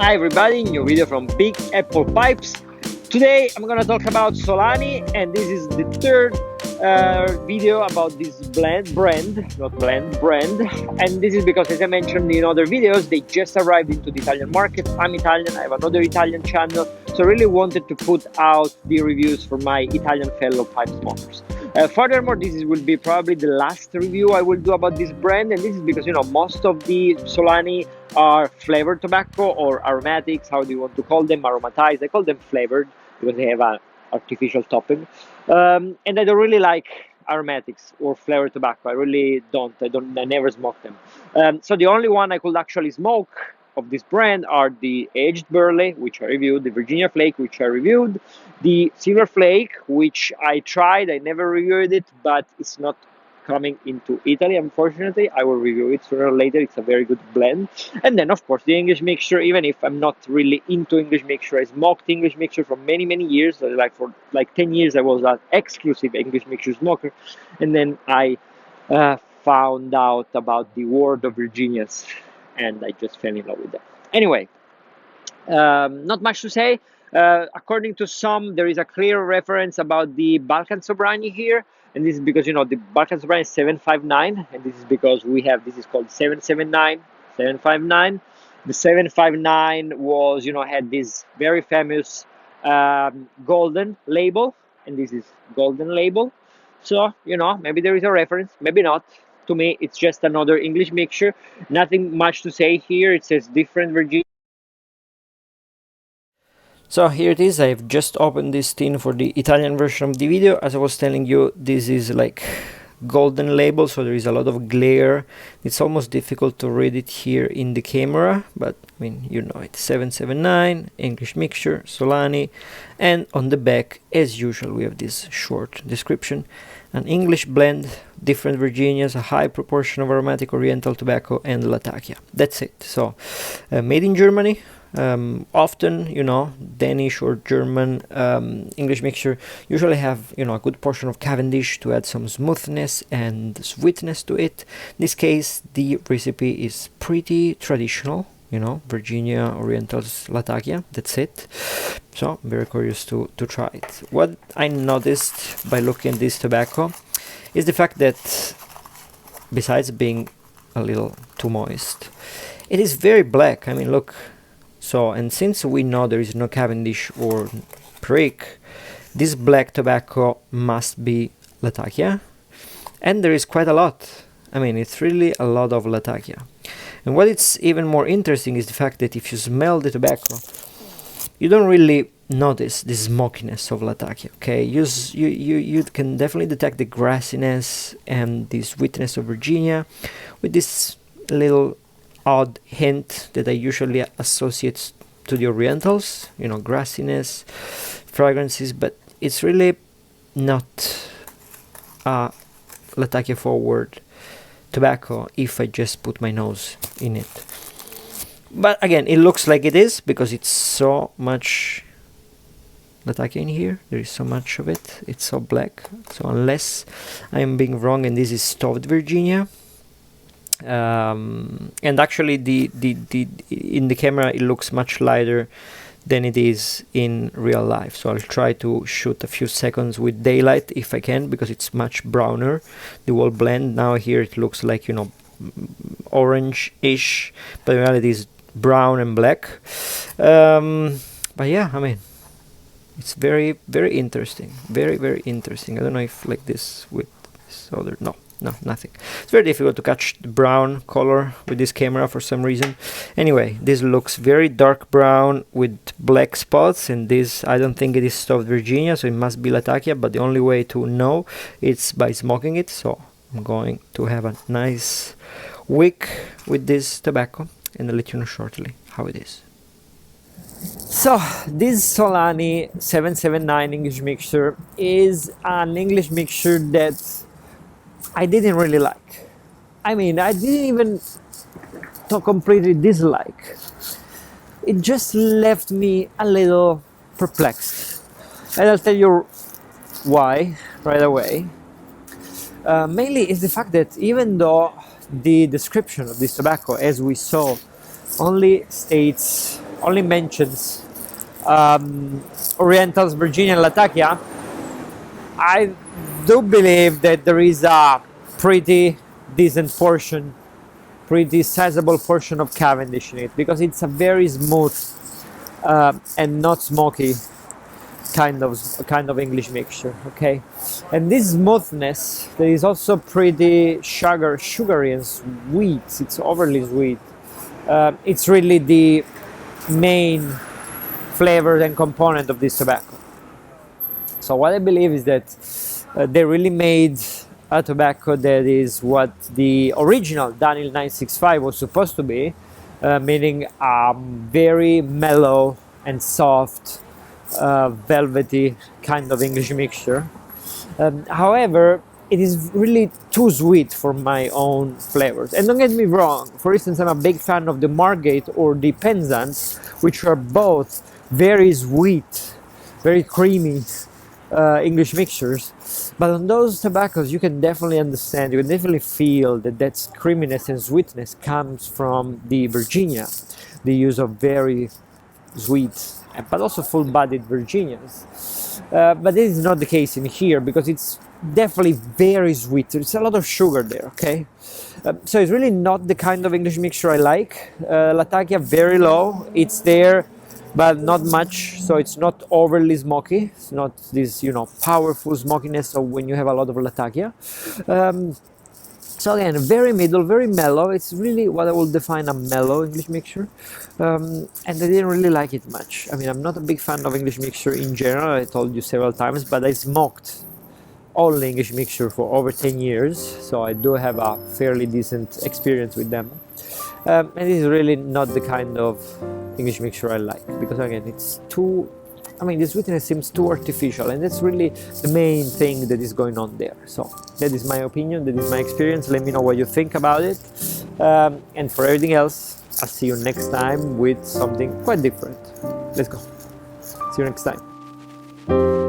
Hi everybody, new video from Big Apple Pipes. Today I'm gonna talk about Solani, and this is the third video about this brand. And this is because, as I mentioned in other videos, they just arrived into the Italian market. I'm Italian, I have another Italian channel, so I really wanted to put out the reviews for my Italian fellow pipe smokers. Furthermore, will be probably the last review I will do about this brand, and this is because most of the Solani are flavored tobacco or aromatics, how do you want to call them, aromatized. I call them flavored because they have an artificial topping, and I don't really like aromatics or flavored tobacco. I never smoke them. So the only one I could actually smoke of this brand are the aged burley, which I reviewed, the Virginia flake, which I reviewed, the silver flake, which I tried. I never reviewed it, but it's not coming into Italy, unfortunately. I will review it sooner or later. It's a very good blend. And then, of course, the English mixture. Even if I'm not really into English mixture, I smoked English mixture for many years. For 10 years I was an exclusive English mixture smoker, and then I found out about the world of Virginias, and I just fell in love with them. Anyway, not much to say. According to some, there is a clear reference about the Balkan Sobrani here, and this is because the Balkan Sobrani is 759, and this is because this is called 779, 759. The 759 was had this very famous golden label, and this is golden label. So maybe there is a reference, maybe not. To me, it's just another English mixture. Nothing much to say here. It says different Virginia. So here it is. I've just opened this tin for the Italian version of the video. As I was telling you, this is like golden label, so there is a lot of glare. It's almost difficult to read it here in the camera, but I mean, it's 779, English mixture, Solani, and on the back, as usual, we have this short description. An English blend, different Virginias, a high proportion of aromatic oriental tobacco, and Latakia. That's it. So, made in Germany. Often, Danish or German English mixture usually have, a good portion of Cavendish to add some smoothness and sweetness to it. In this case, the recipe is pretty traditional, Virginia Orientals Latakia. That's it. So, I'm very curious to try it. What I noticed by looking at this tobacco is the fact that, besides being a little too moist, it is very black. I mean, look. So, and since we know there is no Cavendish or Prick, this black tobacco must be Latakia. And there is quite a lot. I mean, it's really a lot of Latakia. And what is even more interesting is the fact that if you smell the tobacco, you don't really notice the smokiness of Latakia, okay? You can definitely detect the grassiness and the sweetness of Virginia with this little odd hint that I usually associate to the Orientals, grassiness, fragrances, but it's really not a Latakia forward tobacco if I just put my nose in it. But again, it looks like it is because it's so much Latakia in here. There is so much of it. It's so black. So unless I am being wrong and this is stoved Virginia, and actually the in the camera it looks much lighter than it is in real life, so I'll try to shoot a few seconds with daylight if I can, because it's much browner, the whole blend. Now here it looks like orange-ish, but in reality it's brown and black. But yeah, I mean, it's very interesting, very interesting. I don't know if like this with this other, no, nothing. It's very difficult to catch the brown color with this camera for some reason. Anyway, this looks very dark brown with black spots, and this, I don't think it is stoved Virginia, so it must be Latakia, but the only way to know it's by smoking it. So I'm going to have a nice wick with this tobacco, and I'll let you know shortly how it is. So this Solani 779 English mixture is an English mixture that I didn't really like. I mean, I didn't even completely dislike. It just left me a little perplexed. And I'll tell you why right away. Mainly is the fact that even though the description of this tobacco, as we saw, only states only mentions Orientals, Virginia, and Latakia, I do believe that there is a pretty decent portion, pretty sizable portion of Cavendish in it, because it's a very smooth and not smoky kind of English mixture. Okay, and this smoothness that is also pretty sugary and sweet. It's overly sweet. It's really the main flavor and component of this tobacco. So what I believe is that they really made a tobacco that is what the original Daniel 965 was supposed to be, meaning very mellow and soft, velvety kind of English mixture. However, it is really too sweet for my own flavors. And don't get me wrong, for instance, I'm a big fan of the Margate or the Penzance, which are both very sweet, very creamy English mixtures. But on those tobaccos, you can definitely understand, you can definitely feel that creaminess and sweetness comes from the Virginia, the use of very sweet but also full-bodied Virginias. But this is not the case in here, because it's definitely very sweet. There's a lot of sugar there, okay? So it's really not the kind of English mixture I like. Latakia, very low. It's there, but not much. So it's not overly smoky. It's not this, you know, powerful smokiness of when you have a lot of Latakia. So again, very middle, very mellow. It's really what I would define a mellow English mixture. And I didn't really like it much. I mean, I'm not a big fan of English mixture in general, I told you several times, but I smoked only English mixture for over 10 years, so I do have a fairly decent experience with them. And this is really not the kind of English mixture I like, because again, it's too, I mean, the sweetness seems too artificial, and that's really the main thing that is going on there. So that is my opinion, that is my experience. Let me know what you think about it. And for everything else, I'll see you next time with something quite different. Let's go. See you next time.